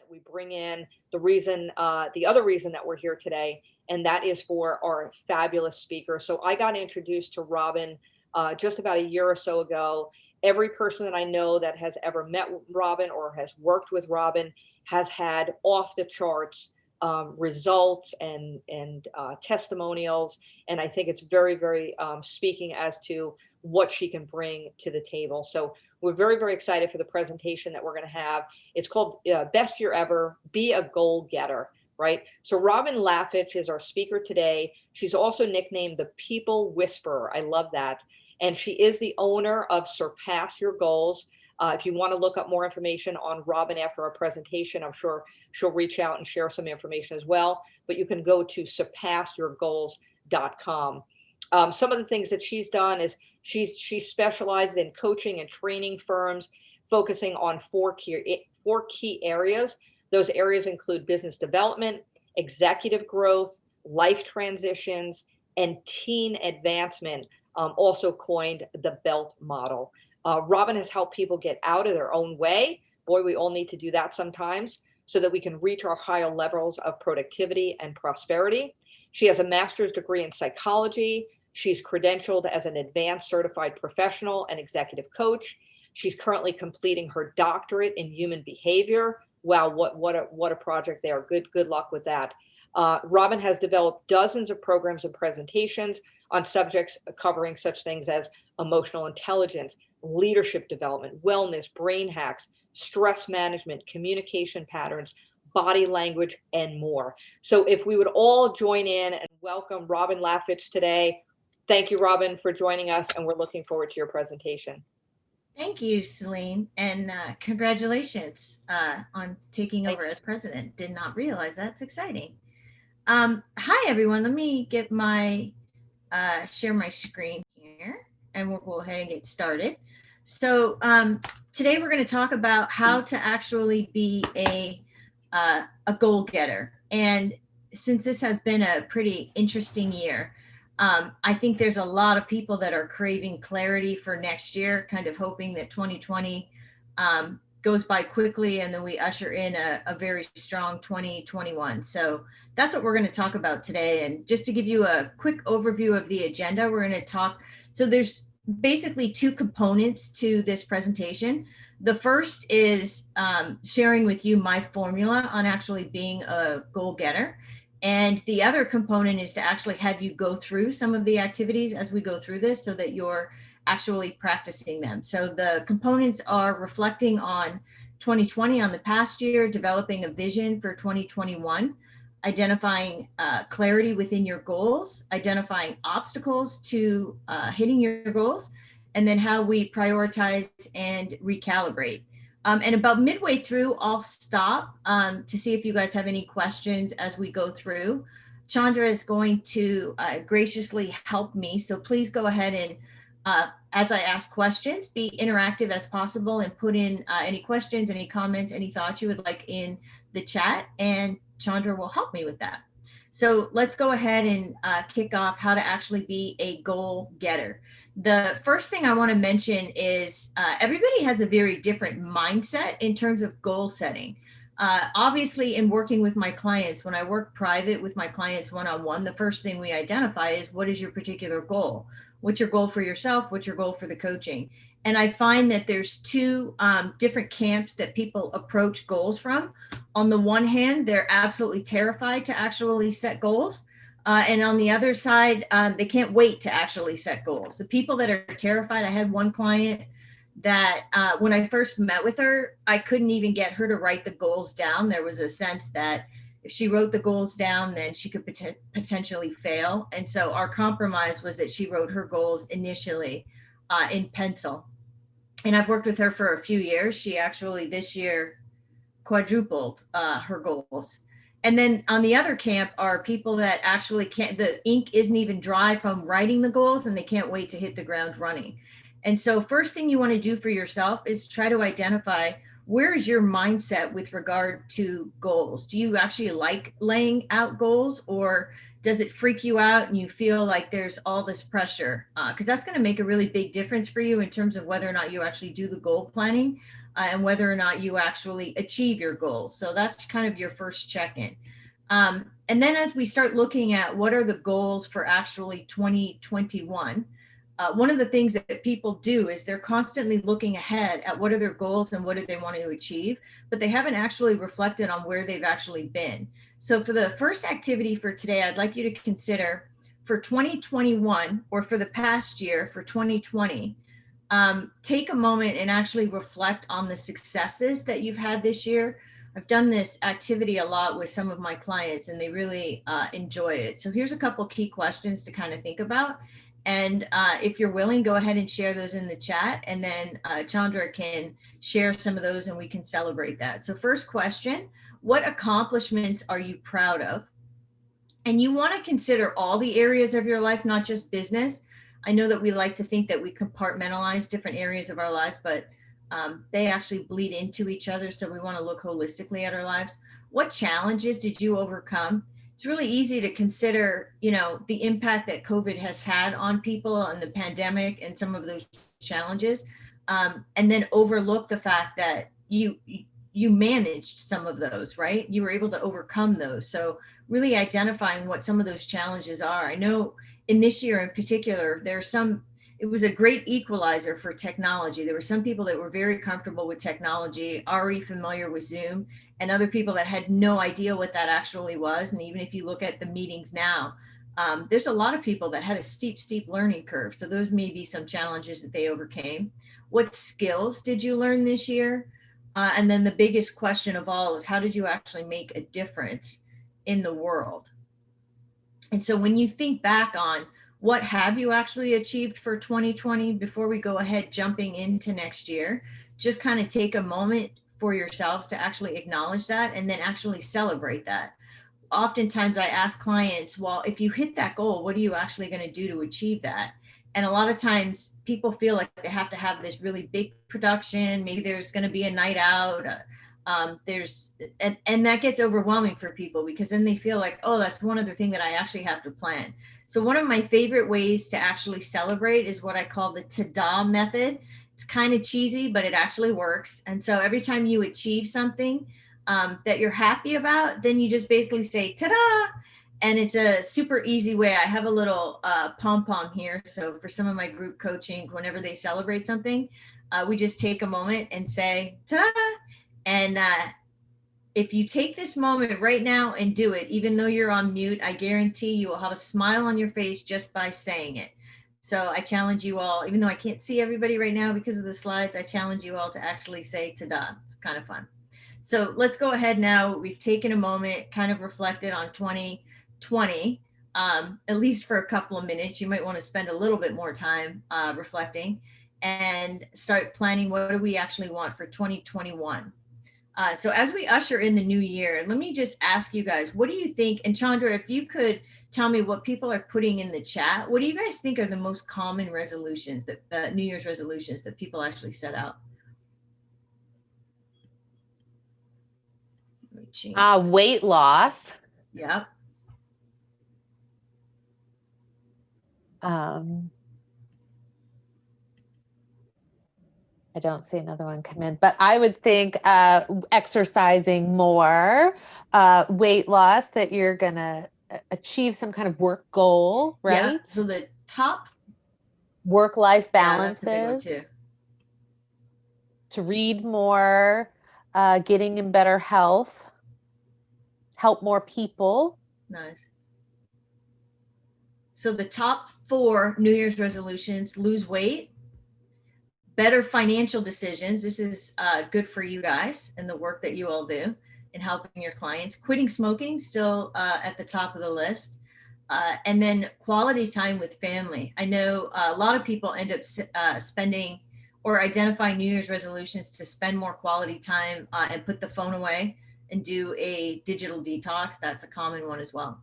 we bring in the other reason that we're here today, and that is for our fabulous speaker. So I got introduced to Robin just about a year or so ago. Every person that I know that has ever met Robin or has worked with Robin has had off the charts results and testimonials. And I think it's very, very speaking as to what she can bring to the table. So we're very, very excited for the presentation that we're going to have. It's called Best Year Ever, Be a Goal Getter, right? So Robin Laffitch is our speaker today. She's also nicknamed the People Whisperer. I love that. And she is the owner of Surpass Your Goals. If you want to look up more information on Robin after our presentation, I'm sure she'll reach out and share some information as well. But you can go to surpassyourgoals.com. Some of the things that she's done is she specializes in coaching and training firms, focusing on four key areas. Those areas include business development, executive growth, life transitions, and teen advancement, also coined the BELT model. Robin has helped people get out of their own way. Boy, we all need to do that sometimes so that we can reach our higher levels of productivity and prosperity. She has a master's degree in psychology. She's credentialed as an advanced certified professional and executive coach. She's currently completing her doctorate in human behavior. Wow, what a project there. Good luck with that. Robin has developed dozens of programs and presentations on subjects covering such things as emotional intelligence, leadership development, wellness, brain hacks, stress management, communication patterns, body language, and more. So if we would all join in and welcome Robin Laffitch today. Thank you, Robin, for joining us, and we're looking forward to your presentation. Thank you, Celine, and congratulations on taking over as president. Did not realize that's exciting. Hi, everyone. Let me get my share my screen here, and we'll go ahead and get started. So today we're going to talk about how to actually be a goal getter. And since this has been a pretty interesting year, I think there's a lot of people that are craving clarity for next year, kind of hoping that 2020 goes by quickly and then we usher in a very strong 2021. So that's what we're going to talk about today. And just to give you a quick overview of the agenda, we're going to talk. So there's basically two components to this presentation. The first is sharing with you my formula on actually being a goal getter. And the other component is to actually have you go through some of the activities as we go through this so that you're actually practicing them. So the components are reflecting on 2020, on the past year, developing a vision for 2021, identifying clarity within your goals, identifying obstacles to hitting your goals, and then how we prioritize and recalibrate. And about midway through, I'll stop to see if you guys have any questions as we go through. Chandra is going to graciously help me. So please go ahead and, as I ask questions, be interactive as possible and put in any questions, any comments, any thoughts you would like in the chat, and Chandra will help me with that. So let's go ahead and kick off how to actually be a goal getter. The first thing I want to mention is everybody has a very different mindset in terms of goal setting. Obviously, in working with my clients, when I work private with my clients one-on-one, the first thing we identify is what is your particular goal? What's your goal for yourself? What's your goal for the coaching? And I find that there's two different camps that people approach goals from. On the one hand, they're absolutely terrified to actually set goals. And on the other side, they can't wait to actually set goals. The people that are terrified, I had one client that when I first met with her, I couldn't even get her to write the goals down. There was a sense that if she wrote the goals down, then she could potentially fail. And so our compromise was that she wrote her goals initially in pencil. And I've worked with her for a few years. She actually this year quadrupled her goals. And then on the other camp are people that actually can't, the ink isn't even dry from writing the goals and they can't wait to hit the ground running. And so first thing you want to do for yourself is try to identify where is your mindset with regard to goals. Do you actually like laying out goals, or does it freak you out and you feel like there's all this pressure? Because that's going to make a really big difference for you in terms of whether or not you actually do the goal planning and whether or not you actually achieve your goals. So that's kind of your first check-in. And then as we start looking at what are the goals for actually 2021, one of the things that people do is they're constantly looking ahead at what are their goals and what do they want to achieve, but they haven't actually reflected on where they've actually been. So for the first activity for today, I'd like you to consider for 2021 or for the past year for 2020, take a moment and actually reflect on the successes that you've had this year. I've done this activity a lot with some of my clients and they really enjoy it. So here's a couple key questions to kind of think about. And if you're willing, go ahead and share those in the chat. And then Chandra can share some of those and we can celebrate that. So first question, what accomplishments are you proud of? And you want to consider all the areas of your life, not just business. I know that we like to think that we compartmentalize different areas of our lives, but they actually bleed into each other. So we want to look holistically at our lives. What challenges did you overcome? It's really easy to consider, you know, the impact that COVID has had on people and the pandemic and some of those challenges, and then overlook the fact that you managed some of those, right? You were able to overcome those. So really identifying what some of those challenges are. I know in this year in particular, it was a great equalizer for technology. There were some people that were very comfortable with technology, already familiar with Zoom, and other people that had no idea what that actually was. And even if you look at the meetings now, there's a lot of people that had a steep learning curve. So those may be some challenges that they overcame. What skills did you learn this year? And then the biggest question of all is how did you actually make a difference in the world? And so when you think back on what have you actually achieved for 2020 before we go ahead jumping into next year, just kind of take a moment for yourselves to actually acknowledge that and then actually celebrate that. Oftentimes I ask clients, well, if you hit that goal, what are you actually going to do to achieve that? And a lot of times people feel like they have to have this really big production. Maybe there's going to be a night out. And that gets overwhelming for people because then they feel like, oh, that's one other thing that I actually have to plan. So one of my favorite ways to actually celebrate is what I call the ta-da method. It's kind of cheesy, but it actually works. And so every time you achieve something that you're happy about, then you just basically say ta-da. And it's a super easy way. I have a little pom-pom here. So for some of my group coaching, whenever they celebrate something, we just take a moment and say ta-da. And if you take this moment right now and do it, even though you're on mute, I guarantee you will have a smile on your face just by saying it. So I challenge you all, even though I can't see everybody right now because of the slides, I challenge you all to actually say ta-da. It's kind of fun. So let's go ahead now. We've taken a moment, kind of reflected on 2020, at least for a couple of minutes. You might want to spend a little bit more time reflecting and start planning what do we actually want for 2021. So as we usher in the new year, let me just ask you guys, what do you think? And Chandra, if you could tell me what people are putting in the chat, what do you guys think are the most common resolutions that New Year's resolutions that people actually set out? Weight loss. Yep. I don't see another one come in, but I would think exercising more, weight loss, that you're going to achieve some kind of work goal, right? Yeah. So the top work-life balances, yeah, that's a big one too. To read more, getting in better health, help more people. Nice. So the top 4 New Year's resolutions: lose weight, better financial decisions. This is good for you guys and the work that you all do in helping your clients. Quitting smoking, still at the top of the list. And then quality time with family. I know a lot of people end up spending or identifying New Year's resolutions to spend more quality time and put the phone away and do a digital detox. That's a common one as well.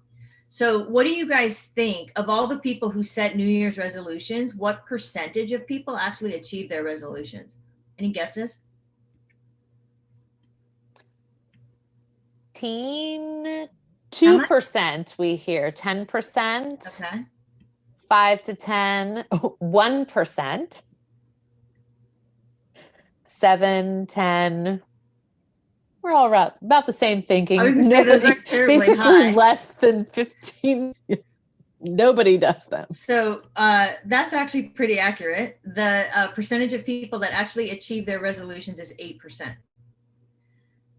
So what do you guys think of all the people who set New Year's resolutions? What percentage of people actually achieve their resolutions? Any guesses? 2% we hear, 10%, okay. 5 to 10, 1%, 7, 10. We're all about the same thinking. I was gonna say, those Nobody, aren't terribly basically high. less than 15. Nobody does them. So that's actually pretty accurate. The percentage of people that actually achieve their resolutions is 8%.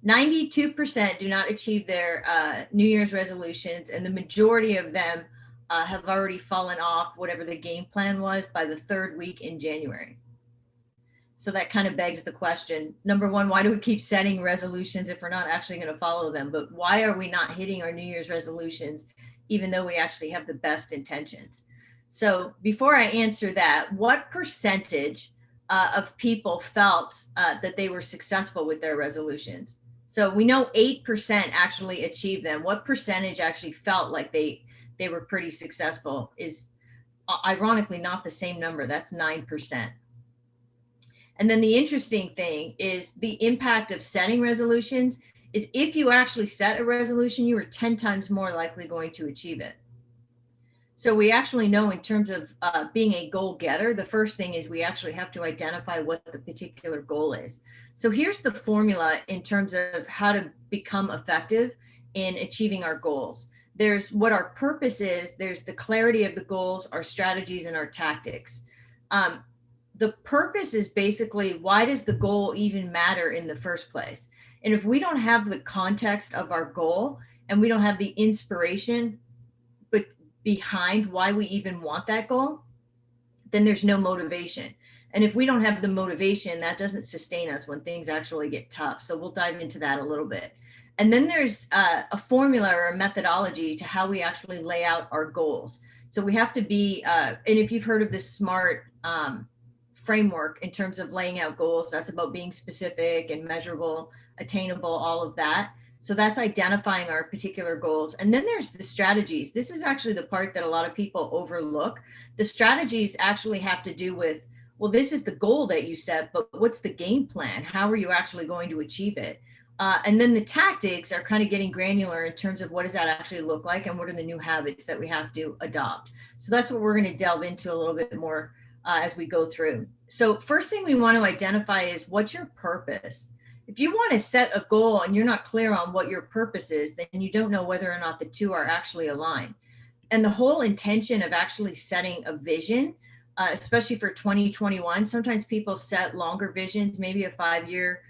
92% do not achieve their New Year's resolutions, and the majority of them have already fallen off whatever the game plan was by the 3rd week in January. So that kind of begs the question, number one, why do we keep setting resolutions if we're not actually going to follow them? But why are we not hitting our New Year's resolutions, even though we actually have the best intentions? So before I answer that, what percentage of people felt that they were successful with their resolutions? So we know 8% actually achieved them. What percentage actually felt like they were pretty successful is ironically not the same number. That's 9%. And then the interesting thing is the impact of setting resolutions is if you actually set a resolution, you are 10 times more likely going to achieve it. So we actually know in terms of being a goal getter, the first thing is we actually have to identify what the particular goal is. So here's the formula in terms of how to become effective in achieving our goals. There's what our purpose is, there's the clarity of the goals, our strategies, and our tactics. The purpose is basically, why does the goal even matter in the first place? And if we don't have the context of our goal and we don't have the inspiration but behind why we even want that goal, then there's no motivation. And if we don't have the motivation, that doesn't sustain us when things actually get tough. So we'll dive into that a little bit. And then there's a formula or a methodology to how we actually lay out our goals. So we have to be, and if you've heard of this SMART framework in terms of laying out goals, that's about being specific and measurable, attainable, all of that. So that's identifying our particular goals. And then there's the strategies. This is actually the part that a lot of people overlook. The strategies actually have to do with, well, this is the goal that you set, but what's the game plan? How are you actually going to achieve it? And then the tactics are kind of getting granular in terms of what does that actually look like and what are the new habits that we have to adopt. So that's what we're going to delve into a little bit more as we go through. So first thing we want to identify is, what's your purpose? If you want to set a goal and you're not clear on what your purpose is, then you don't know whether or not the two are actually aligned. And the whole intention of actually setting a vision, especially for 2021, sometimes people set longer visions, maybe a 5-year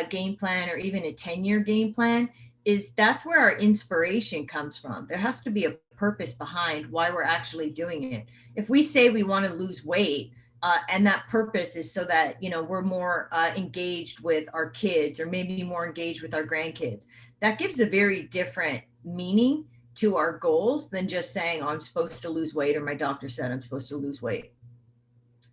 game plan or even a 10-year game plan, is that's where our inspiration comes from. There has to be a purpose behind why we're actually doing it. If we say we want to lose weight, and that purpose is so that, we're more engaged with our kids or maybe more engaged with our grandkids, that gives a very different meaning to our goals than just saying, oh, I'm supposed to lose weight, or my doctor said I'm supposed to lose weight.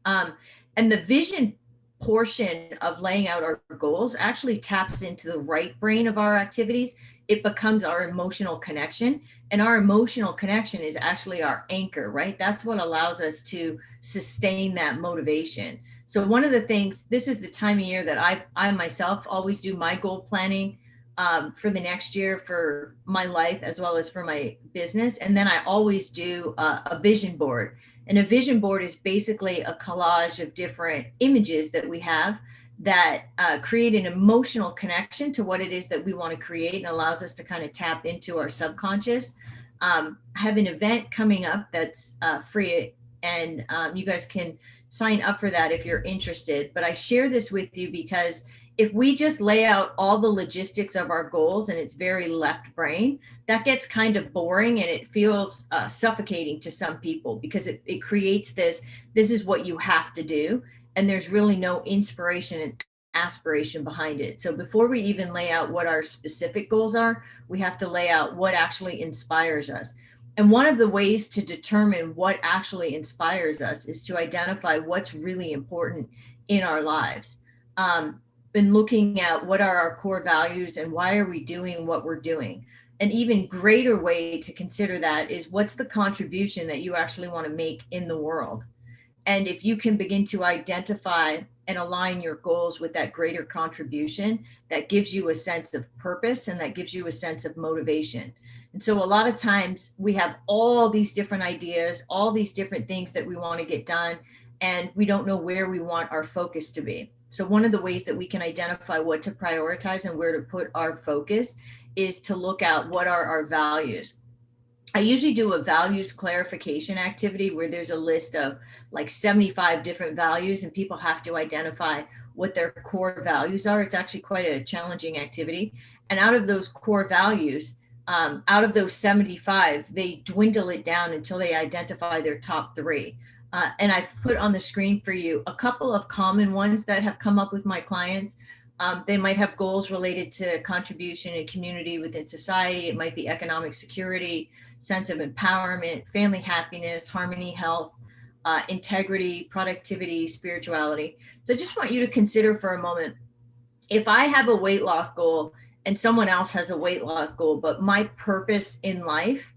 And the vision portion of laying out our goals actually taps into the right brain of our activities. It becomes our emotional connection, and our emotional connection is actually our anchor, right? That's what allows us to sustain that motivation. So one of the things, this is the time of year that I myself always do my goal planning for the next year for my life as well as for my business. And then I always do a vision board. And a vision board is basically a collage of different images that we have that create an emotional connection to what it is that we want to create, and allows us to kind of tap into our subconscious. I have an event coming up that's free, and you guys can sign up for that if you're interested. But I share this with you because if we just lay out all the logistics of our goals and it's very left brain, that gets kind of boring and it feels suffocating to some people, because it creates this is what you have to do. And there's really no inspiration and aspiration behind it. So before we even lay out what our specific goals are, we have to lay out what actually inspires us. And one of the ways to determine what actually inspires us is to identify what's really important in our lives. Been looking at what are our core values and why are we doing what we're doing. An even greater way to consider that is, what's the contribution that you actually want to make in the world? And if you can begin to identify and align your goals with that greater contribution, that gives you a sense of purpose and that gives you a sense of motivation. And so a lot of times we have all these different ideas, all these different things that we want to get done, and we don't know where we want our focus to be. So one of the ways that we can identify what to prioritize and where to put our focus is to look at what are our values. I usually do a values clarification activity where there's a list of like 75 different values and people have to identify what their core values are. It's actually quite a challenging activity. And out of those core values, out of those 75, they dwindle it down until they identify their top 3. And I've put on the screen for you a couple of common ones that have come up with my clients. They might have goals related to contribution and community within society. It might be economic security, sense of empowerment, family happiness, harmony, health, integrity, productivity, spirituality. So I just want you to consider for a moment, if I have a weight loss goal and someone else has a weight loss goal, but my purpose in life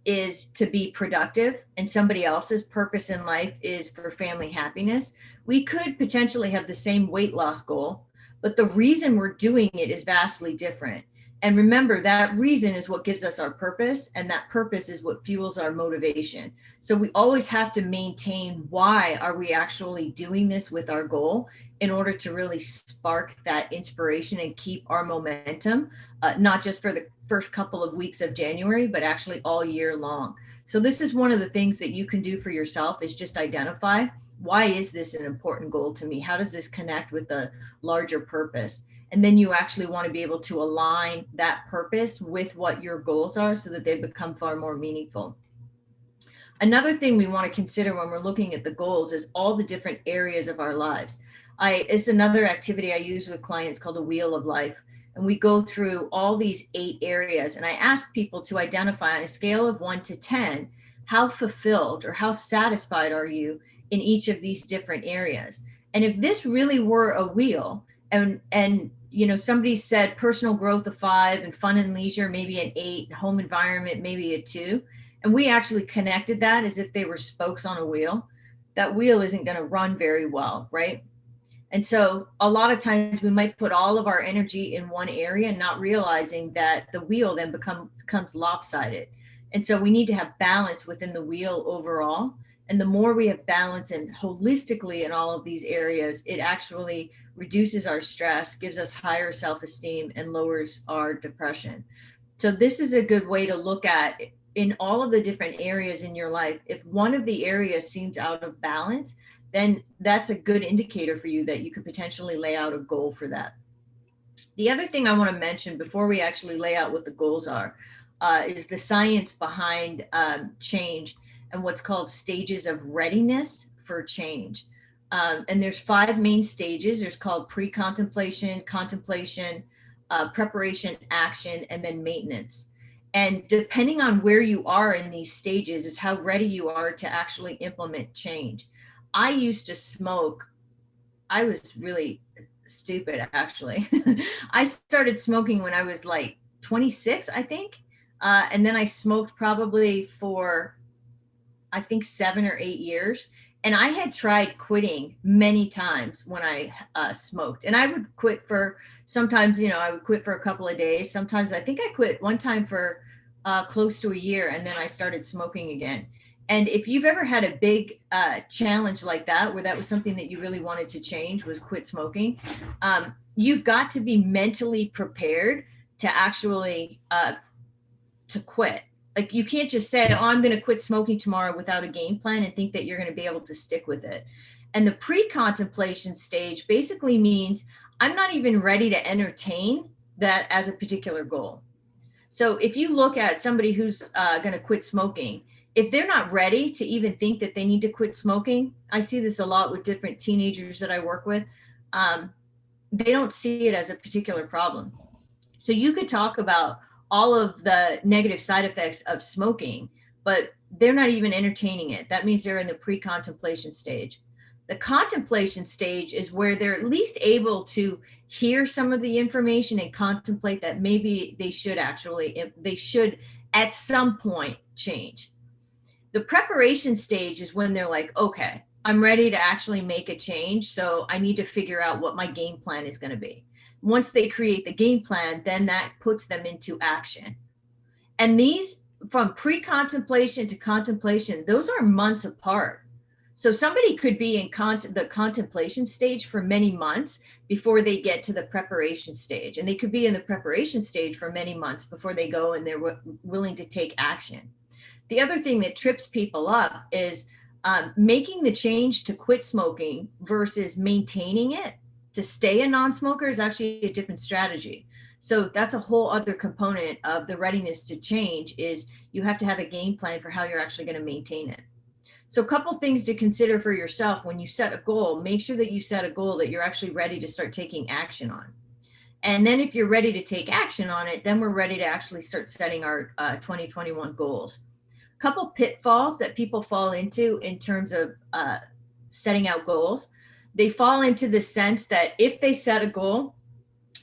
is to be productive and somebody else's purpose in life is for family happiness, we could potentially have the same weight loss goal, but the reason we're doing it is vastly different. And remember, that reason is what gives us our purpose, and that purpose is what fuels our motivation. So we always have to maintain, why are we actually doing this with our goal, in order to really spark that inspiration and keep our momentum, not just for the first couple of weeks of January, but actually all year long. So this is one of the things that you can do for yourself, is just identify, why is this an important goal to me? How does this connect with the larger purpose? And then you actually want to be able to align that purpose with what your goals are so that they become far more meaningful. Another thing we want to consider when we're looking at the goals is all the different areas of our lives. It's another activity I use with clients called a wheel of life. And we go through all these 8 areas. And I ask people to identify on a scale of 1 to 10, how fulfilled or how satisfied are you in each of these different areas? And if this really were a wheel, and you know, somebody said personal growth a 5 and fun and leisure maybe an 8, home environment maybe a 2, and we actually connected that as if they were spokes on a wheel, that wheel isn't going to run very well, right? And so a lot of times we might put all of our energy in one area, not realizing that the wheel then becomes lopsided. And so we need to have balance within the wheel overall. And the more we have balance and holistically in all of these areas, it actually reduces our stress, gives us higher self-esteem, and lowers our depression. So this is a good way to look at, in all of the different areas in your life, if one of the areas seems out of balance, then that's a good indicator for you that you could potentially lay out a goal for that. The other thing I want to mention before we actually lay out what the goals are is the science behind change and what's called stages of readiness for change. And there's 5 main stages. There's called pre-contemplation, contemplation, preparation, action, and then maintenance. And depending on where you are in these stages is how ready you are to actually implement change. I used to smoke. I was really stupid, actually. I started smoking when I was like 26, I think. And then I smoked probably for, I think, 7 or 8 years. And I had tried quitting many times when I smoked. And I would quit for, sometimes, you know, I would quit for a couple of days. Sometimes I think I quit one time for close to a year, and then I started smoking again. And if you've ever had a big challenge like that, where that was something that you really wanted to change, was quit smoking, you've got to be mentally prepared to actually to quit. Like, you can't just say, oh, I'm going to quit smoking tomorrow without a game plan and think that you're going to be able to stick with it. And the pre-contemplation stage basically means I'm not even ready to entertain that as a particular goal. So if you look at somebody who's going to quit smoking, if they're not ready to even think that they need to quit smoking, I see this a lot with different teenagers that I work with, they don't see it as a particular problem. So you could talk about all of the negative side effects of smoking, but they're not even entertaining it. That means they're in the pre-contemplation stage. The contemplation stage is where they're at least able to hear some of the information and contemplate that maybe they should at some point change. The preparation stage is when they're like, okay, I'm ready to actually make a change. So I need to figure out what my game plan is going to be. Once they create the game plan, then that puts them into action. And these, from pre-contemplation to contemplation, those are months apart. So somebody could be in the contemplation stage for many months before they get to the preparation stage. And they could be in the preparation stage for many months before they go and they're willing to take action. The other thing that trips people up is making the change to quit smoking versus maintaining it to stay a non-smoker is actually a different strategy. So that's a whole other component of the readiness to change, is you have to have a game plan for how you're actually going to maintain it. So a couple things to consider for yourself when you set a goal. Make sure that you set a goal that you're actually ready to start taking action on. And then if you're ready to take action on it, then we're ready to actually start setting our 2021 goals. A couple pitfalls that people fall into in terms of setting out goals. They fall into the sense that if they set a goal,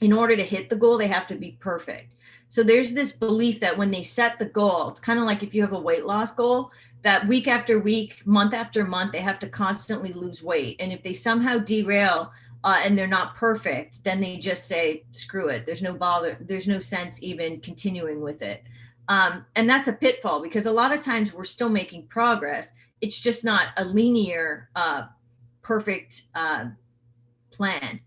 in order to hit the goal, they have to be perfect. So there's this belief that when they set the goal, it's kind of like if you have a weight loss goal, that week after week, month after month, they have to constantly lose weight. And if they somehow derail and they're not perfect, then they just say, screw it. There's no bother. There's no sense even continuing with it. And that's a pitfall, because a lot of times we're still making progress. It's just not a linear, perfect plan.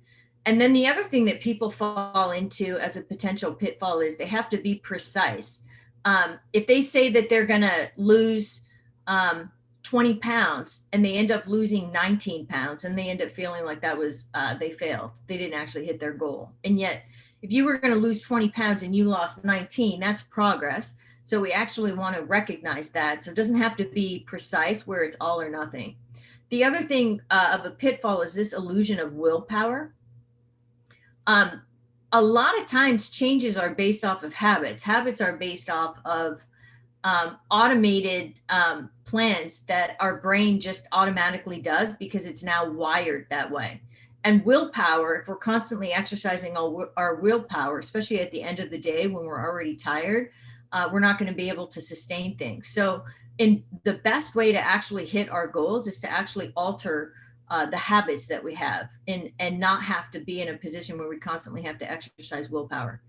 And then the other thing that people fall into as a potential pitfall is they have to be precise. If they say that they're going to lose 20 pounds and they end up losing 19 pounds, and they end up feeling like that was, they failed. They didn't actually hit their goal. And yet, if you were going to lose 20 pounds and you lost 19, that's progress. So we actually want to recognize that. So it doesn't have to be precise where it's all or nothing. The other thing of a pitfall is this illusion of willpower. A lot of times changes are based off of habits. Habits are based off of automated plans that our brain just automatically does because it's now wired that way. And willpower, if we're constantly exercising our willpower, especially at the end of the day when we're already tired, we're not going to be able to sustain things. So the best way to actually hit our goals is to actually alter the habits that we have, and not have to be in a position where we constantly have to exercise willpower.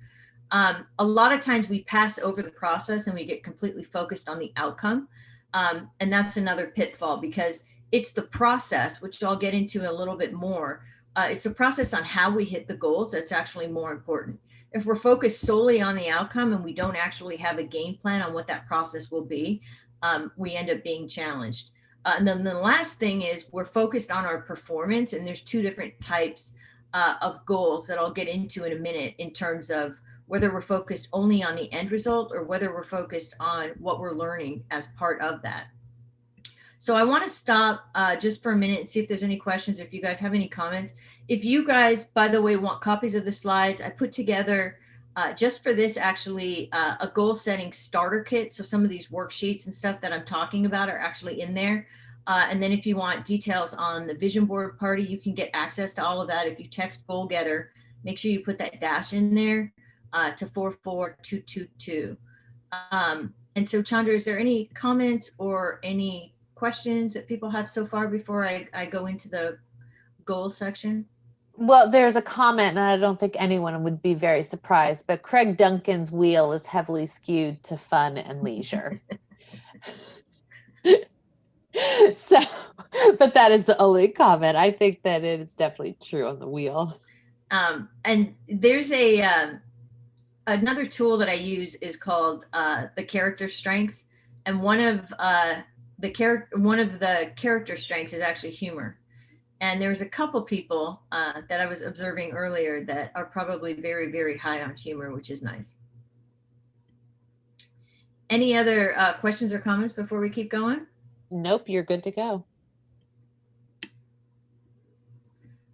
A lot of times we pass over the process and we get completely focused on the outcome. And that's another pitfall, because it's the process, which I'll get into a little bit more. It's the process on how we hit the goals that's actually more important. If we're focused solely on the outcome and we don't actually have a game plan on what that process will be, we end up being challenged. And then the last thing is we're focused on our performance, and there's two different types of goals that I'll get into in a minute, in terms of whether we're focused only on the end result or whether we're focused on what we're learning as part of that. So I want to stop just for a minute and see if there's any questions, or if you guys have any comments. If you guys, by the way, want copies of the slides, I put together just for this, actually, a goal setting starter kit. So some of these worksheets and stuff that I'm talking about are actually in there. And then if you want details on the vision board party, you can get access to all of that. If you text Goal Getter, make sure you put that dash in there to 44222. And so, Chandra, is there any comments or any questions that people have so far before I go into the goals section? Well, there's a comment, and I don't think anyone would be very surprised, but Craig Duncan's wheel is heavily skewed to fun and leisure. So, but that is the only comment. I think that it is definitely true on the wheel. And there's another tool that I use is called the character strengths, and one of the character strengths is actually humor. And there's a couple people that I was observing earlier that are probably very, very high on humor, which is nice. Any other questions or comments before we keep going? Nope, you're good to go.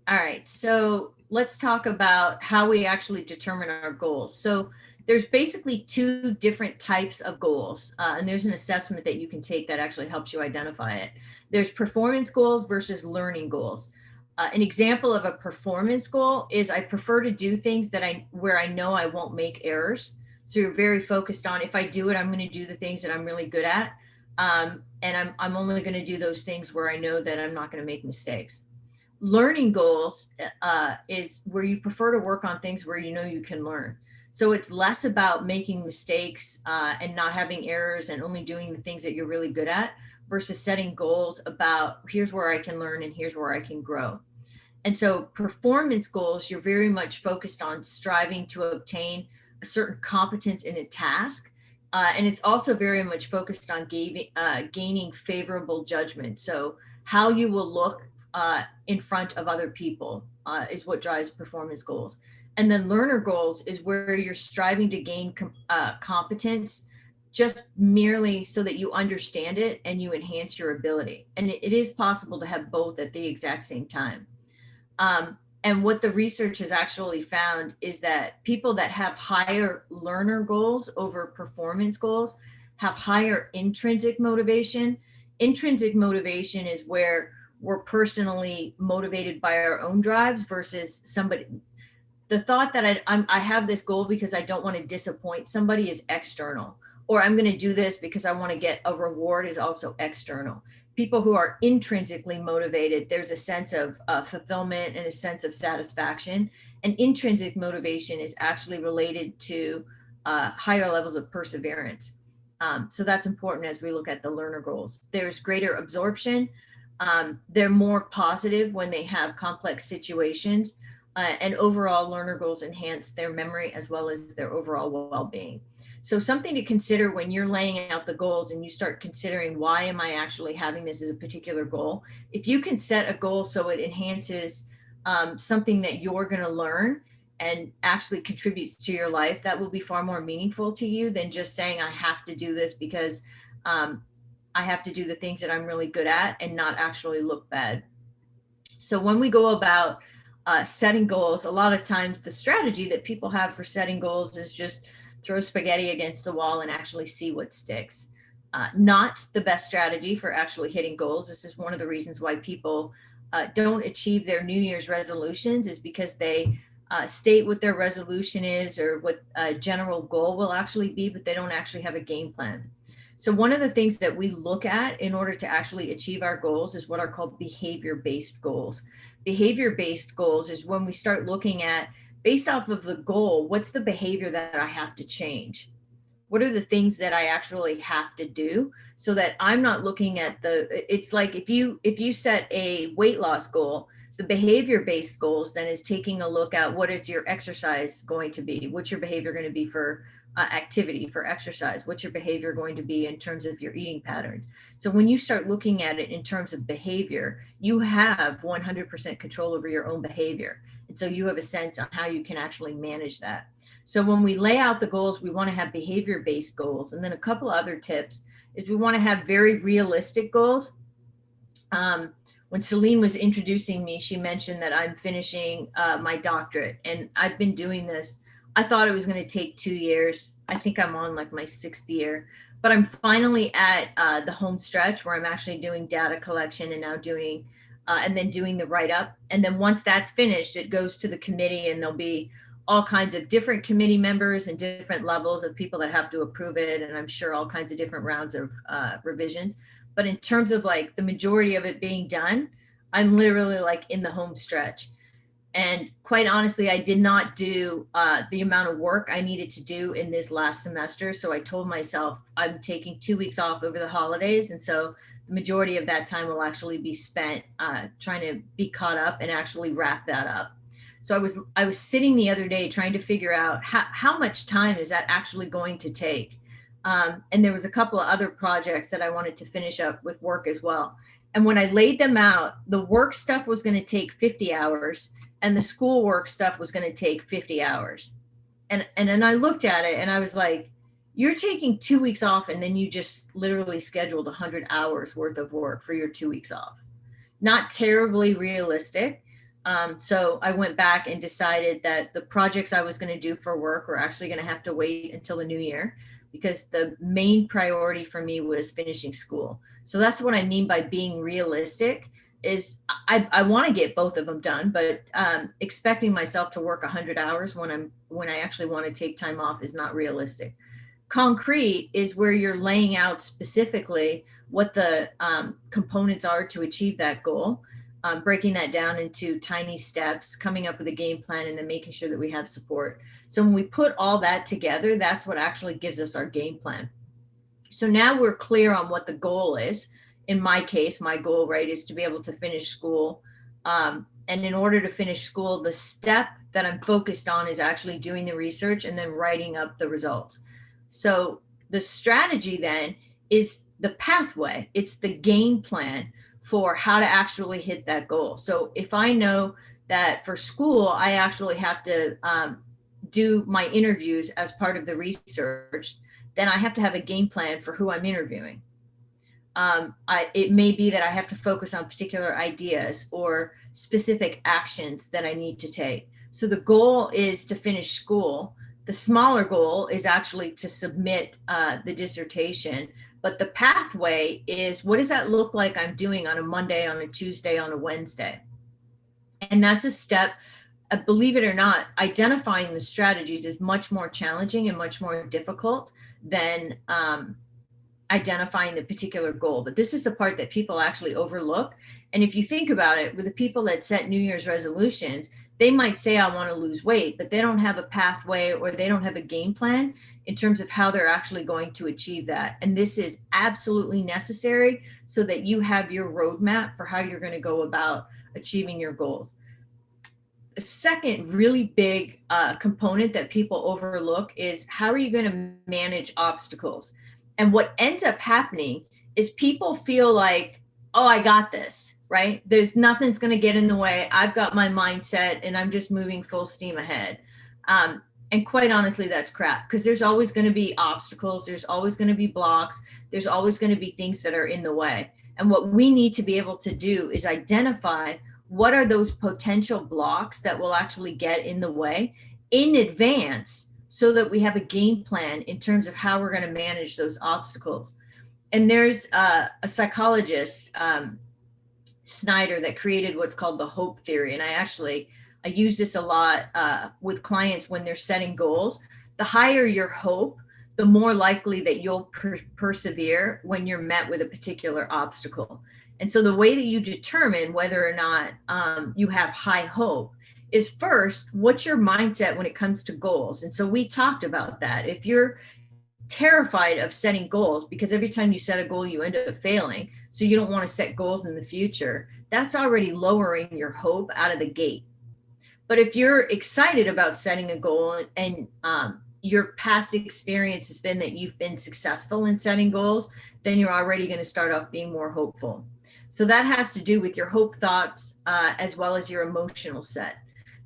All right, so let's talk about how we actually determine our goals. So there's basically two different types of goals, and there's an assessment that you can take that actually helps you identify it. There's performance goals versus learning goals. An example of a performance goal is I prefer to do things where I know I won't make errors. So you're very focused on, if I do it, I'm going to do the things that I'm really good at. And I'm only going to do those things where I know that I'm not going to make mistakes. Learning goals is where you prefer to work on things where you know you can learn. So it's less about making mistakes and not having errors and only doing the things that you're really good at, versus setting goals about here's where I can learn and here's where I can grow. And so performance goals, you're very much focused on striving to obtain a certain competence in a task. And it's also very much focused on gaining favorable judgment. So how you will look in front of other people is what drives performance goals. And then learner goals is where you're striving to gain competence just merely so that you understand it and you enhance your ability. And it is possible to have both at the exact same time. And what the research has actually found is that people that have higher learner goals over performance goals have higher intrinsic motivation. Intrinsic motivation is where we're personally motivated by our own drives versus somebody. The thought that I have this goal because I don't want to disappoint somebody is external, or I'm going to do this because I want to get a reward is also external. People who are intrinsically motivated, there's a sense of fulfillment and a sense of satisfaction. And intrinsic motivation is actually related to higher levels of perseverance. So that's important as we look at the learner goals. There's greater absorption. They're more positive when they have complex situations. And overall learner goals enhance their memory as well as their overall well-being. So something to consider when you're laying out the goals and you start considering, why am I actually having this as a particular goal? If you can set a goal so it enhances something that you're going to learn and actually contributes to your life, that will be far more meaningful to you than just saying, I have to do this because I have to do the things that I'm really good at and not actually look bad. So when we go about setting goals, a lot of times the strategy that people have for setting goals is just throw spaghetti against the wall and actually see what sticks. Not the best strategy for actually hitting goals. This is one of the reasons why people don't achieve their New Year's resolutions, is because they state what their resolution is or what a general goal will actually be, but they don't actually have a game plan. So one of the things that we look at in order to actually achieve our goals is what are called behavior-based goals. Behavior-based goals is when we start looking at, based off of the goal, what's the behavior that I have to change? What are the things that I actually have to do so that I'm not looking at it's like if you set a weight loss goal, the behavior-based goals then is taking a look at what is your exercise going to be? What's your behavior going to be for activity, for exercise? What's your behavior going to be in terms of your eating patterns? So when you start looking at it in terms of behavior, you have 100% control over your own behavior. And so you have a sense on how you can actually manage that. So when we lay out the goals, we want to have behavior-based goals. And then a couple other tips is we want to have very realistic goals. When Celine was introducing me, she mentioned that I'm finishing my doctorate, and I've been doing this. I thought it was going to take 2 years. I think I'm on like my 6th year, but I'm finally at the home stretch where I'm actually doing data collection and now doing and then doing the write-up. And then once that's finished, it goes to the committee, and there'll be all kinds of different committee members and different levels of people that have to approve it. And I'm sure all kinds of different rounds of revisions. But in terms of like the majority of it being done, I'm literally like in the home stretch. And quite honestly, I did not do the amount of work I needed to do in this last semester. So I told myself I'm taking 2 weeks off over the holidays. And so the majority of that time will actually be spent trying to be caught up and actually wrap that up. So I was sitting the other day trying to figure out how much time is that actually going to take. And there was a couple of other projects that I wanted to finish up with work as well. And when I laid them out, the work stuff was going to take 50 hours and the schoolwork stuff was going to take 50 hours. And then I looked at it and I was like, you're taking 2 weeks off and then you just literally scheduled 100 hours worth of work for your 2 weeks off. Not terribly realistic. So I went back and decided that the projects I was going to do for work were actually going to have to wait until the new year, because the main priority for me was finishing school. So that's what I mean by being realistic, is I want to get both of them done, but expecting myself to work 100 hours when I actually want to take time off is not realistic. Concrete is where you're laying out specifically what the components are to achieve that goal, breaking that down into tiny steps, coming up with a game plan, and then making sure that we have support. So when we put all that together, that's what actually gives us our game plan. So now we're clear on what the goal is. in my case, my goal, right, is to be able to finish school. And in order to finish school, the step that I'm focused on is actually doing the research and then writing up the results. So the strategy then is the pathway. It's the game plan for how to actually hit that goal. So if I know that for school, I actually have to do my interviews as part of the research, then I have to have a game plan for who I'm interviewing. It may be that I have to focus on particular ideas or specific actions that I need to take. So the goal is to finish school. The smaller goal is actually to submit the dissertation. But the pathway is, what does that look like I'm doing on a Monday, on a Tuesday, on a Wednesday? And that's a step, believe it or not, identifying the strategies is much more challenging and much more difficult than identifying the particular goal. But this is the part that people actually overlook. And if you think about it, with the people that set New Year's resolutions, they might say, I want to lose weight, but they don't have a pathway or they don't have a game plan in terms of how they're actually going to achieve that. And this is absolutely necessary so that you have your roadmap for how you're going to go about achieving your goals. The second really big component that people overlook is, how are you going to manage obstacles? And what ends up happening is people feel like, oh, I got this, right? There's nothing's going to get in the way. I've got my mindset and I'm just moving full steam ahead. And quite honestly, that's crap, because there's always going to be obstacles. There's always going to be blocks. There's always going to be things that are in the way. And what we need to be able to do is identify what are those potential blocks that will actually get in the way in advance, so that we have a game plan in terms of how we're going to manage those obstacles. And there's a psychologist, Snyder, that created what's called the hope theory. And I use this a lot with clients when they're setting goals. The higher your hope, the more likely that you'll persevere when you're met with a particular obstacle. And so the way that you determine whether or not you have high hope is, first, what's your mindset when it comes to goals? And so we talked about that. If you're terrified of setting goals, because every time you set a goal, you end up failing, so you don't want to set goals in the future, that's already lowering your hope out of the gate. But if you're excited about setting a goal and your past experience has been that you've been successful in setting goals, then you're already going to start off being more hopeful. So that has to do with your hope thoughts as well as your emotional set.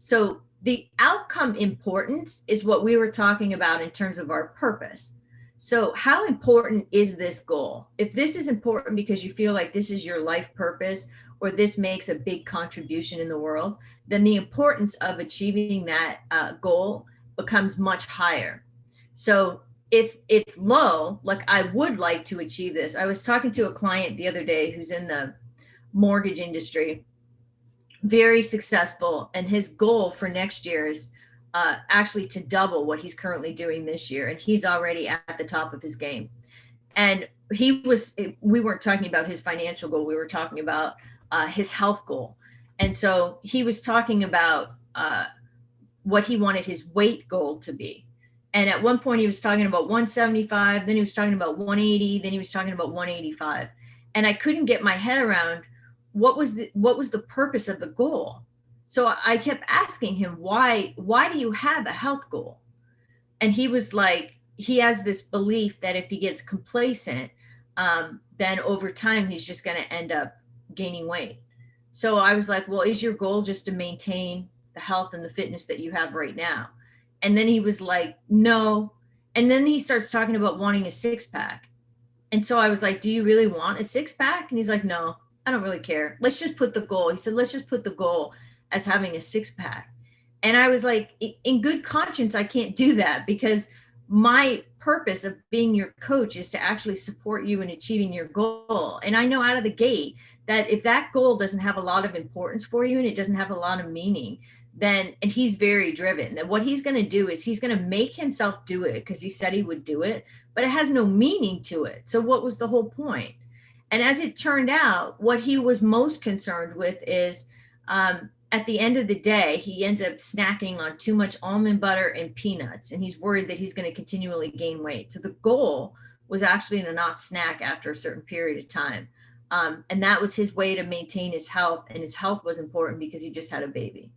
So the outcome importance is what we were talking about in terms of our purpose. So how important is this goal? If this is important because you feel like this is your life purpose, or this makes a big contribution in the world, then the importance of achieving that goal becomes much higher. So if it's low, like, I would like to achieve this. I was talking to a client the other day who's in the mortgage industry, very successful, and his goal for next year is actually to double what he's currently doing this year, and he's already at the top of his game. And we weren't talking about his financial goal, we were talking about his health goal. And so he was talking about what he wanted his weight goal to be. And at one point he was talking about 175, then he was talking about 180, then he was talking about 185. And I couldn't get my head around what was the purpose of the goal. So I kept asking him, why do you have a health goal? And he was like, he has this belief that if he gets complacent, then over time he's just going to end up gaining weight. So I was like, well, is your goal just to maintain the health and the fitness that you have right now? And then he was like, no. And then he starts talking about wanting a six-pack. And so I was like, do you really want a six-pack? And he's like, no, I don't really care. Let's just put the goal. He said, let's just put the goal as having a six-pack. And I was like, in good conscience, I can't do that, because my purpose of being your coach is to actually support you in achieving your goal. And I know out of the gate that if that goal doesn't have a lot of importance for you and it doesn't have a lot of meaning, then, and he's very driven, that what he's going to do is he's going to make himself do it because he said he would do it, but it has no meaning to it. So what was the whole point? And as it turned out, what he was most concerned with is at the end of the day, he ends up snacking on too much almond butter and peanuts, and he's worried that he's going to continually gain weight. So the goal was actually to not snack after a certain period of time. And that was his way to maintain his health. And his health was important because he just had a baby.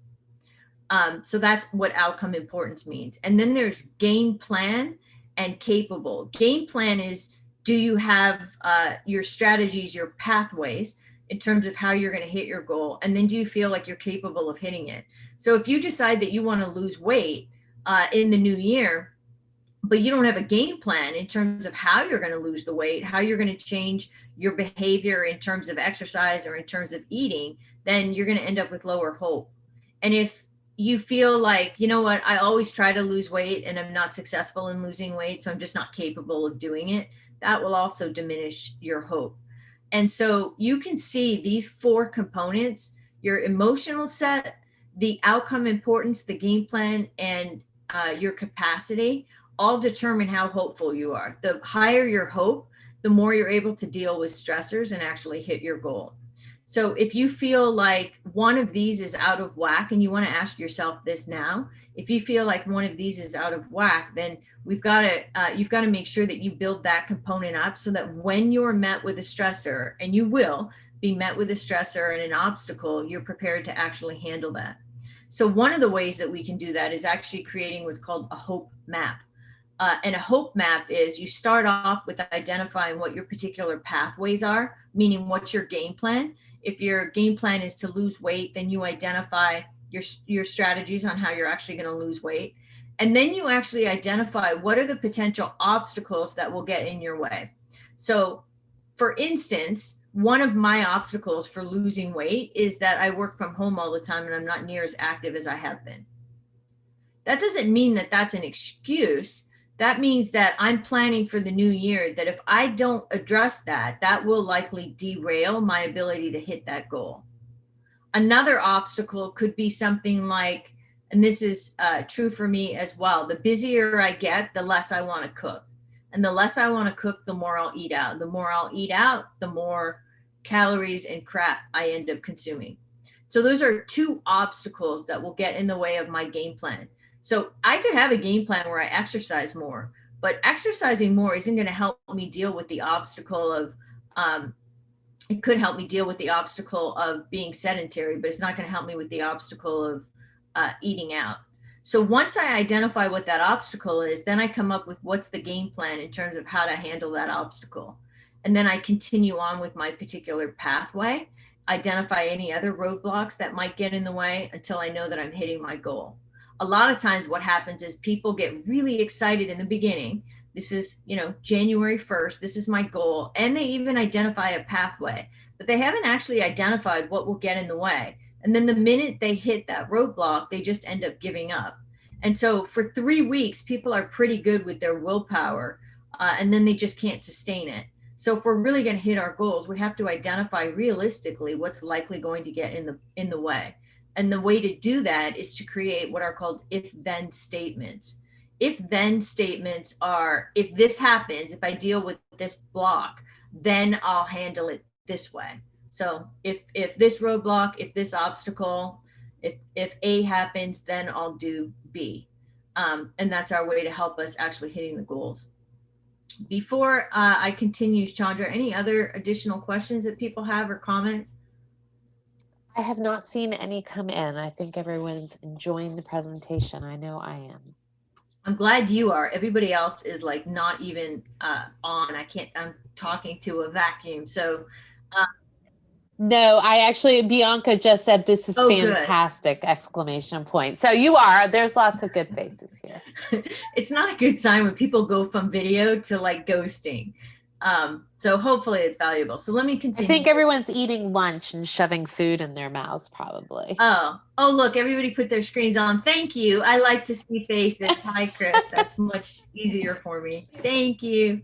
So that's what outcome importance means. And then there's game plan and capable. Game plan is, do you have your strategies, your pathways in terms of how you're going to hit your goal? And then do you feel like you're capable of hitting it? So if you decide that you want to lose weight in the new year, but you don't have a game plan in terms of how you're going to lose the weight, how you're going to change your behavior in terms of exercise or in terms of eating, then you're going to end up with lower hope. And if you feel like, you know what, I always try to lose weight and I'm not successful in losing weight, so I'm just not capable of doing it, that will also diminish your hope. And so you can see these 4 components: your emotional set, the outcome importance, the game plan, and your capacity, all determine how hopeful you are. The higher your hope, the more you're able to deal with stressors and actually hit your goal. So if you feel like one of these is out of whack, and you want to ask yourself this now, if you feel like one of these is out of whack, then you've got to make sure that you build that component up so that when you're met with a stressor, and you will be met with a stressor and an obstacle, you're prepared to actually handle that. So one of the ways that we can do that is actually creating what's called a hope map. And a hope map is, you start off with identifying what your particular pathways are, meaning what's your game plan. If your game plan is to lose weight, then you identify your strategies on how you're actually going to lose weight. And then you actually identify what are the potential obstacles that will get in your way. So for instance, one of my obstacles for losing weight is that I work from home all the time and I'm not near as active as I have been. That doesn't mean that that's an excuse. That means that I'm planning for the new year that if I don't address that, that will likely derail my ability to hit that goal. Another obstacle could be something like, and this is true for me as well, the busier I get, the less I want to cook. And the less I want to cook, the more I'll eat out. The more I'll eat out, the more calories and crap I end up consuming. So those are 2 obstacles that will get in the way of my game plan. So I could have a game plan where I exercise more, but exercising more isn't going to help me deal with the obstacle of, it could help me deal with the obstacle of being sedentary, but it's not going to help me with the obstacle of eating out. So once I identify what that obstacle is, then I come up with what's the game plan in terms of how to handle that obstacle. And then I continue on with my particular pathway, identify any other roadblocks that might get in the way until I know that I'm hitting my goal. A lot of times what happens is people get really excited in the beginning. This is, January 1st, this is my goal. And they even identify a pathway, but they haven't actually identified what will get in the way. And then the minute they hit that roadblock, they just end up giving up. And so for 3 weeks, people are pretty good with their willpower, and then they just can't sustain it. So if we're really going to hit our goals, we have to identify realistically what's likely going to get in the way. And the way to do that is to create what are called if-then statements. If-then statements are, if this happens, if I deal with this block, then I'll handle it this way. So if this roadblock, if this obstacle, if A happens, then I'll do B. And that's our way to help us actually hitting the goals. Before I continue, Chandra, any other additional questions that people have or comments? I have not seen any come in. I think everyone's enjoying the presentation. I know I am. I'm glad you are. Everybody else is like not even on. I'm talking to a vacuum. So no, Bianca just said this is fantastic! Good. Exclamation point. So you are, there's lots of good faces here. It's not a good sign when people go from video to like ghosting. So hopefully it's valuable. So let me continue. I think everyone's eating lunch and shoving food in their mouths probably. Oh, look, everybody put their screens on. Thank you. I like to see faces. Hi, Chris. That's much easier for me. Thank you.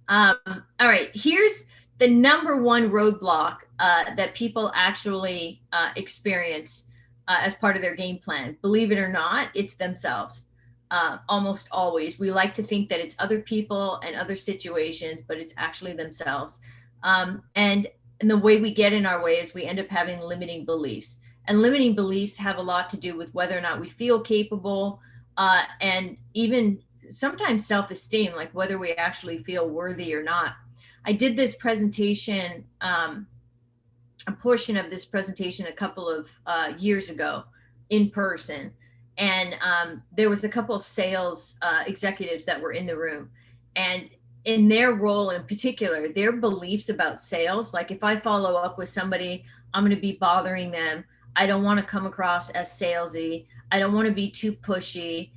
All right. Here's the number one roadblock that people actually experience as part of their game plan. Believe it or not, it's themselves. Almost always. We like to think that it's other people and other situations, but it's actually themselves. And the way we get in our way is we end up having limiting beliefs. And limiting beliefs have a lot to do with whether or not we feel capable, and even sometimes self-esteem, like whether we actually feel worthy or not. I did this presentation, a portion of this presentation a couple of years ago in person. And there was a couple of sales executives that were in the room. And in their role in particular, their beliefs about sales, like if I follow up with somebody, I'm going to be bothering them. I don't want to come across as salesy. I don't want to be too pushy.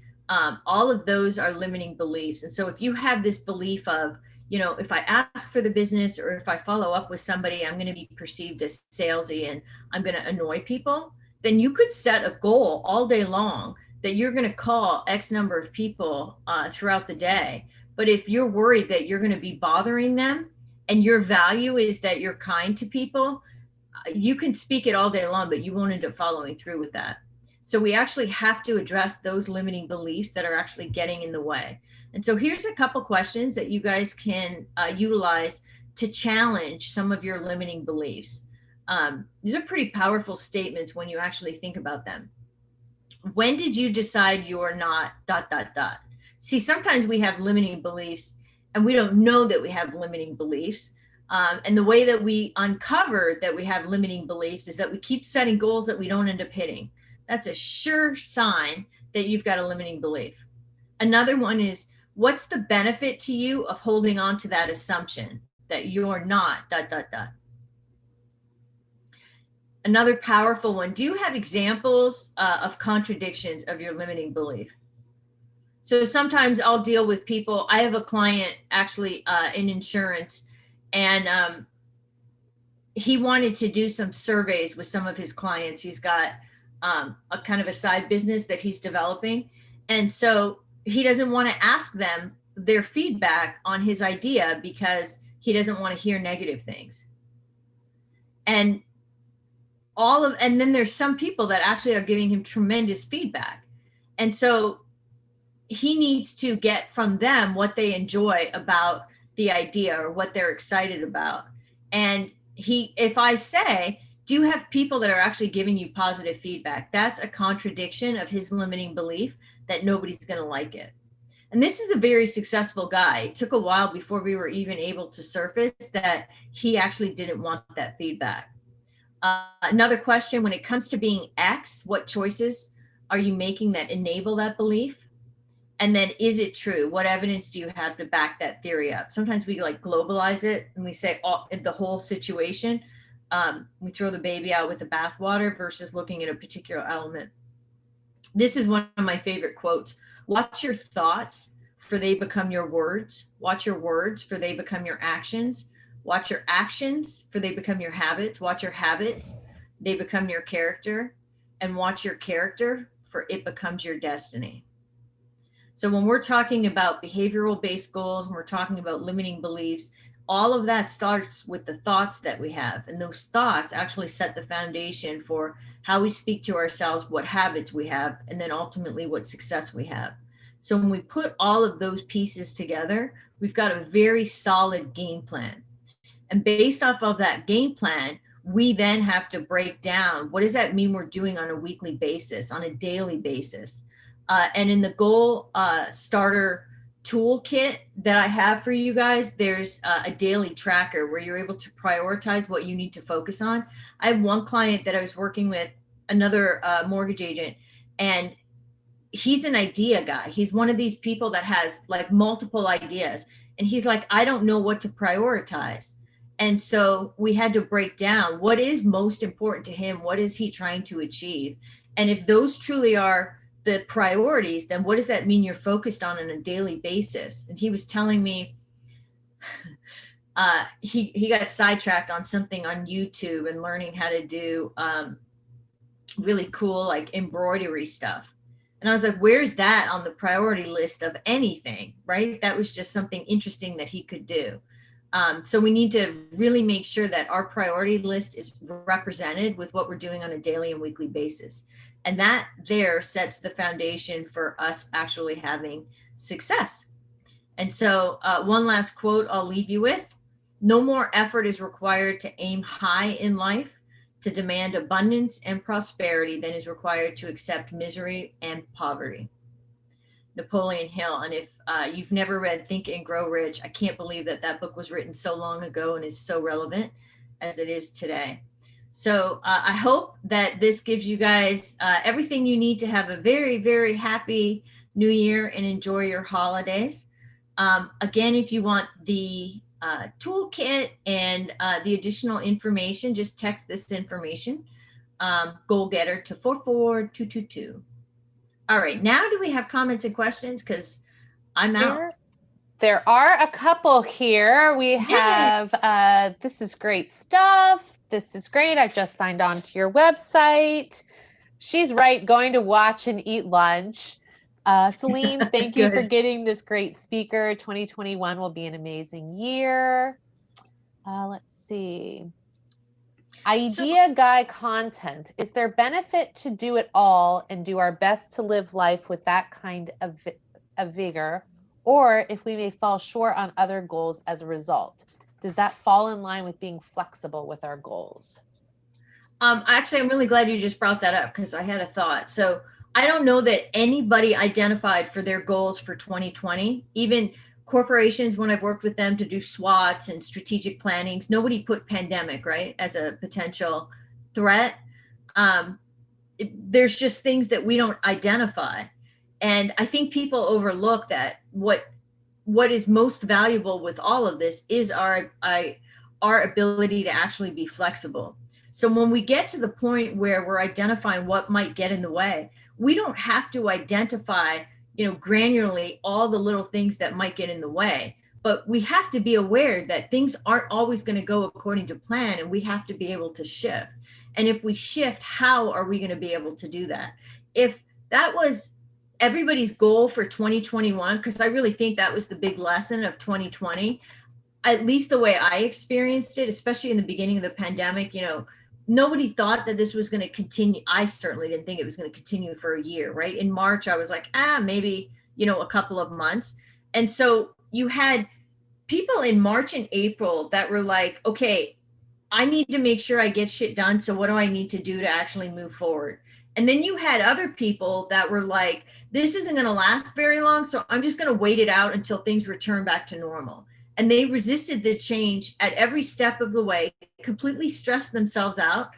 All of those are limiting beliefs. And so if you have this belief of, you know, if I ask for the business or if I follow up with somebody, I'm going to be perceived as salesy and I'm going to annoy people, then you could set a goal all day long that you're going to call X number of people throughout the day. But if you're worried that you're going to be bothering them and your value is that you're kind to people, you can speak it all day long, but you won't end up following through with that. So we actually have to address those limiting beliefs that are actually getting in the way. And so here's a couple questions that you guys can utilize to challenge some of your limiting beliefs. These are pretty powerful statements when you actually think about them. When did you decide you're not ... See, sometimes we have limiting beliefs and we don't know that we have limiting beliefs. And the way that we uncover that we have limiting beliefs is that we keep setting goals that we don't end up hitting. That's a sure sign that you've got a limiting belief. Another one is, what's the benefit to you of holding on to that assumption that you're not ... Another powerful one, do you have examples of contradictions of your limiting belief? So sometimes I'll deal with people. I have a client actually in insurance, and he wanted to do some surveys with some of his clients. He's got a kind of a side business that he's developing. And so he doesn't want to ask them their feedback on his idea because he doesn't want to hear negative things. And then there's some people that actually are giving him tremendous feedback. And so he needs to get from them what they enjoy about the idea or what they're excited about. And if I say, do you have people that are actually giving you positive feedback? That's a contradiction of his limiting belief that nobody's going to like it. And this is a very successful guy. It took a while before we were even able to surface that he actually didn't want that feedback. Another question, when it comes to being X, what choices are you making that enable that belief? And then, is it true? What evidence do you have to back that theory up? Sometimes we like globalize it and we say the whole situation. We throw the baby out with the bathwater versus looking at a particular element. This is one of my favorite quotes. Watch your thoughts, for they become your words. Watch your words, for they become your actions. Watch your actions, for they become your habits. Watch your habits, they become your character. And watch your character, for it becomes your destiny. So when we're talking about behavioral-based goals, when we're talking about limiting beliefs, all of that starts with the thoughts that we have. And those thoughts actually set the foundation for how we speak to ourselves, what habits we have, and then ultimately what success we have. So when we put all of those pieces together, we've got a very solid game plan. And based off of that game plan, we then have to break down, what does that mean we're doing on a weekly basis, on a daily basis? And in the goal starter toolkit that I have for you guys, there's a daily tracker where you're able to prioritize what you need to focus on. I have one client that I was working with, another mortgage agent, and he's an idea guy. He's one of these people that has like multiple ideas. And he's like, I don't know what to prioritize. And so we had to break down what is most important to him. What is he trying to achieve? And if those truly are the priorities, then what does that mean you're focused on a daily basis? And he was telling me he got sidetracked on something on YouTube and learning how to do really cool like embroidery stuff. And I was like, where's that on the priority list of anything, right? That was just something interesting that he could do. So we need to really make sure that our priority list is represented with what we're doing on a daily and weekly basis. And that there sets the foundation for us actually having success. And so one last quote I'll leave you with: no more effort is required to aim high in life, to demand abundance and prosperity than is required to accept misery and poverty. Napoleon Hill. And if you've never read Think and Grow Rich, I can't believe that that book was written so long ago and is so relevant as it is today. So I hope that this gives you guys everything you need to have a very, very happy New Year and enjoy your holidays. Again, if you want the toolkit and the additional information, just text this information, Goal Getter, to 44222. All right, now do we have comments and questions? Because I'm out. There are a couple here. We have, this is great stuff. This is great. I just signed on to your website. She's right, going to watch and eat lunch. Celine, thank you for getting this great speaker. 2021 will be Amazing year. Let's see. Idea guy content. Is there benefit to do it all and do our best to live life with that kind of vigor? Or if we may fall short on other goals as a result, does that fall in line with being flexible with our goals? Actually, I'm really glad you just brought that up because I had a thought. So I don't know that anybody identified for their goals for 2020, even corporations, when I've worked with them to do SWOTs and strategic plannings, nobody put pandemic, right, as a potential threat. There's just things that we don't identify. And I think people overlook that what is most valuable with all of this is our ability to actually be flexible. So when we get to the point where we're identifying what might get in the way, we don't have to identify, granularly all the little things that might get in the way, but we have to be aware that things aren't always going to go according to plan, and we have to be able to shift. And if we shift, how are we going to be able to do that? If that was everybody's goal for 2021, because I really think that was the big lesson of 2020, at least the way I experienced it, especially in the beginning of the pandemic, nobody thought that this was going to continue. I certainly didn't think it was going to continue for a year, right? In March, I was like, maybe, a couple of months. And so you had people in March and April that were like, okay, I need to make sure I get shit done. So what do I need to do to actually move forward? And then you had other people that were like, this isn't going to last very long, so I'm just going to wait it out until things return back to normal. And they resisted the change at every step of the way, completely stressed themselves out,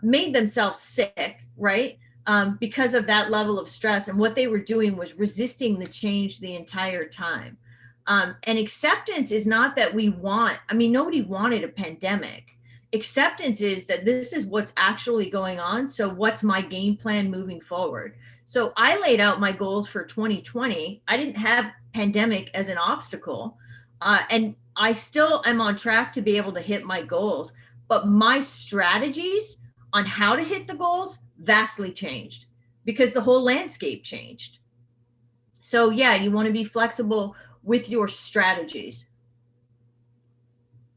made themselves sick, right? Because of that level of stress. And what they were doing was resisting the change the entire time. And acceptance is not that nobody wanted a pandemic. Acceptance is that this is what's actually going on. So what's my game plan moving forward? So I laid out my goals for 2020. I didn't have pandemic as an obstacle. And I still am on track to be able to hit my goals, but my strategies on how to hit the goals vastly changed because the whole landscape changed. So yeah, you want to be flexible with your strategies.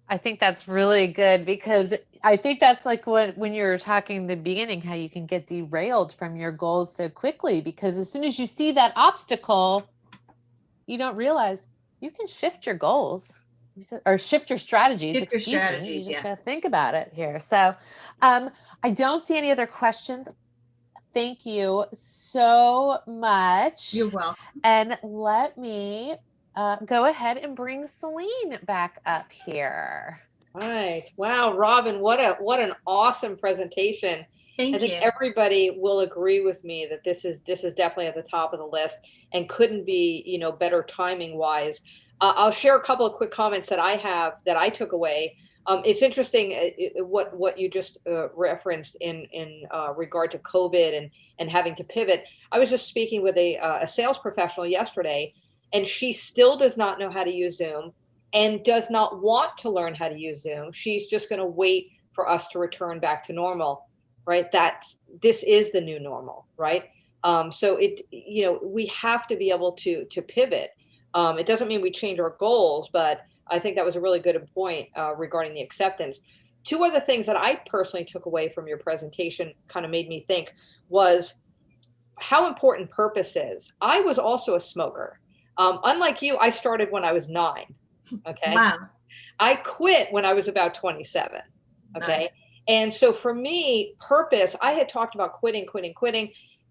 I think that's really good because I think that's like when you were talking in the beginning, how you can get derailed from your goals so quickly, because as soon as you see that obstacle, you don't realize you can shift your goals or shift your strategies. You just got to think about it here. So I don't see any other questions. Thank you so much. You're welcome. And let me go ahead and bring Celine back up here. Right. Wow, Robin, what an awesome presentation. I think everybody will agree with me that this is definitely at the top of the list and couldn't be, better timing wise. I'll share a couple of quick comments that I have that I took away. It's interesting what you just referenced in regard to COVID and having to pivot. I was just speaking with a sales professional yesterday, and she still does not know how to use Zoom and does not want to learn how to use Zoom. She's just going to wait for us to return back to normal, right? This is the new normal, right? So we have to be able to pivot. It doesn't mean we change our goals, but I think that was a really good point regarding the acceptance. Two other things that I personally took away from your presentation kind of made me think was how important purpose is. I was also a smoker. Unlike you, I started when I was 9. Okay. Wow. I quit when I was about 27. Okay. Nice. And so for me, purpose, I had talked about quitting.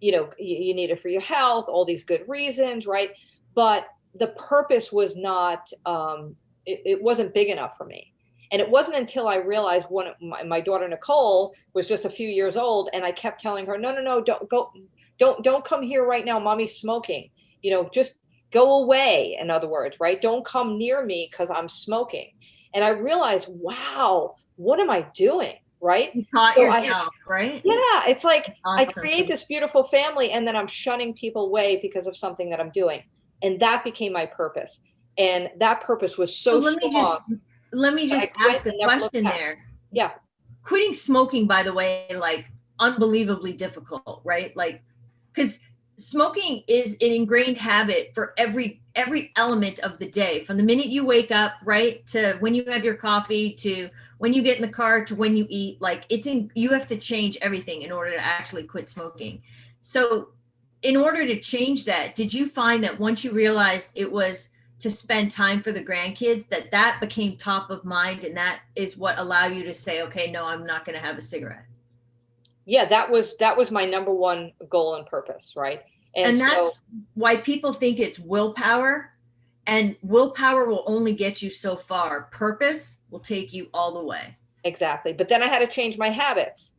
you need it for your health, all these good reasons, right? But the purpose was not, it wasn't big enough for me. And it wasn't until I realized my daughter Nicole was just a few years old, and I kept telling her, no, don't come here right now. Mommy's smoking. Just go away. In other words, right? Don't come near me because I'm smoking. And I realized, wow, what am I doing? Right? You taught yourself, right? Yeah, it's like Awesome. I create this beautiful family, and then I'm shunning people away because of something that I'm doing, and that became my purpose. And that purpose was so strong. Let me just ask a question there. Yeah. Quitting smoking, by the way, like unbelievably difficult, right? Like, because smoking is an ingrained habit for every element of the day, from the minute you wake up, right, to when you have your coffee, to when you get in the car, to when you eat. Like, you have to change everything in order to actually quit smoking. So in order to change that, did you find that once you realized it was to spend time for the grandkids, that became top of mind, and that is what allowed you to say, okay, no, I'm not going to have a cigarette? Yeah, that was my number one goal and purpose, right? And that's why people think it's willpower, and willpower will only get you so far. Purpose will take you all the way. Exactly. But then I had to change my habits,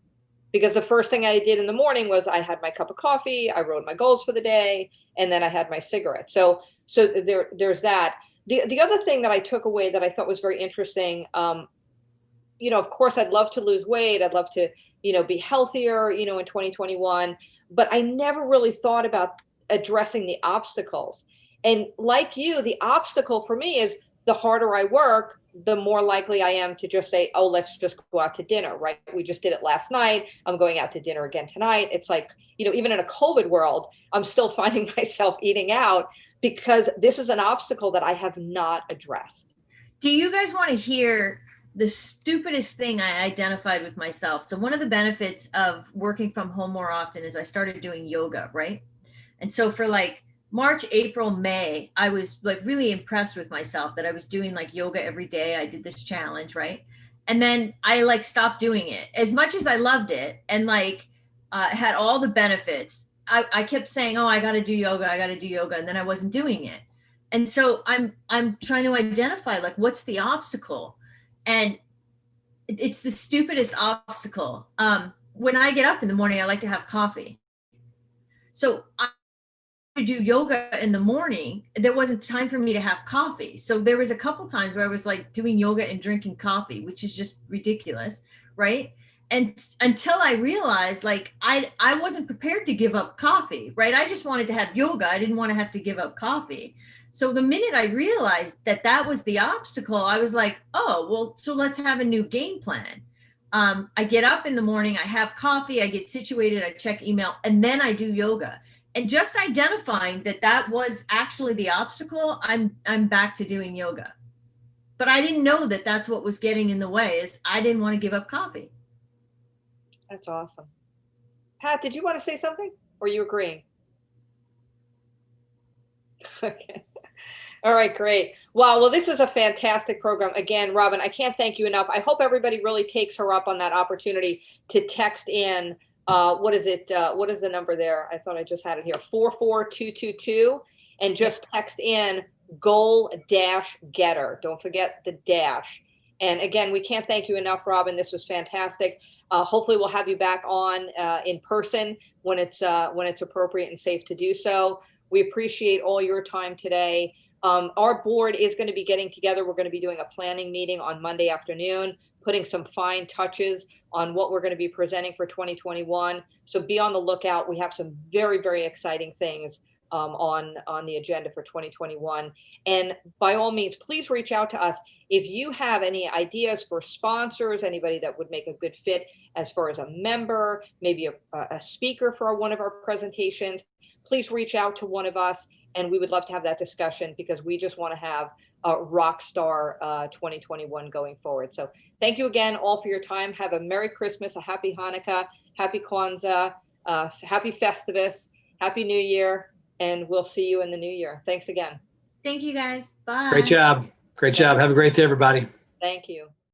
because the first thing I did in the morning was I had my cup of coffee, I wrote my goals for the day, and then I had my cigarette. So there's that. The other thing that I took away that I thought was very interesting, of course, I'd love to lose weight. I'd love to, be healthier, in 2021, but I never really thought about addressing the obstacles. And like you, the obstacle for me is the harder I work, the more likely I am to just say, oh, let's just go out to dinner, right? We just did it last night. I'm going out to dinner again tonight. It's like, even in a COVID world, I'm still finding myself eating out because this is an obstacle that I have not addressed. Do you guys want to hear the stupidest thing I identified with myself? So one of the benefits of working from home more often is I started doing yoga, right? And so for like March, April, May, I was like really impressed with myself that I was doing like yoga every day. I did this challenge, right? And then I like stopped doing it. As much as I loved it and like had all the benefits, I kept saying, oh, I got to do yoga. And then I wasn't doing it. And so I'm trying to identify like, what's the obstacle? And it's the stupidest obstacle. When I get up in the morning, I like to have coffee. So I do yoga in the morning. There wasn't time for me to have coffee. So there was a couple times where I was like doing yoga and drinking coffee, which is just ridiculous, right? And until I realized like I wasn't prepared to give up coffee, right? I just wanted to have yoga. I didn't want to have to give up coffee. So the minute I realized that was the obstacle, I was like, oh, well, so let's have a new game plan. I get up in the morning, I have coffee, I get situated, I check email, and then I do yoga. And just identifying that was actually the obstacle, I'm back to doing yoga. But I didn't know that that's what was getting in the way, is I didn't want to give up coffee. That's awesome. Pat, did you want to say something, or are you agreeing? Okay. All right, great. Wow. Well, this is a fantastic program. Again, Robin, I can't thank you enough. I hope everybody really takes her up on that opportunity to text in. What is it? What is the number there? I thought I just had it here. 44222, and just text in goal-getter. Don't forget the dash. And again, we can't thank you enough, Robin. This was fantastic. Hopefully we'll have you back on in person when it's appropriate and safe to do so. We appreciate all your time today. Our board is going to be getting together. We're going to be doing a planning meeting on Monday afternoon, putting some fine touches on what we're going to be presenting for 2021. So be on the lookout. We have some very, very exciting things on the agenda for 2021. And by all means, please reach out to us if you have any ideas for sponsors, anybody that would make a good fit as far as a member, maybe a speaker for one of our presentations. Please reach out to one of us, and we would love to have that discussion, because we just want to have a rock star 2021 going forward. So thank you again all for your time. Have a Merry Christmas, a Happy Hanukkah, Happy Kwanzaa, Happy Festivus, Happy New Year, and we'll see you in the new year. Thanks again. Thank you, guys. Bye. Great job. Great job. Have a great day, everybody. Thank you.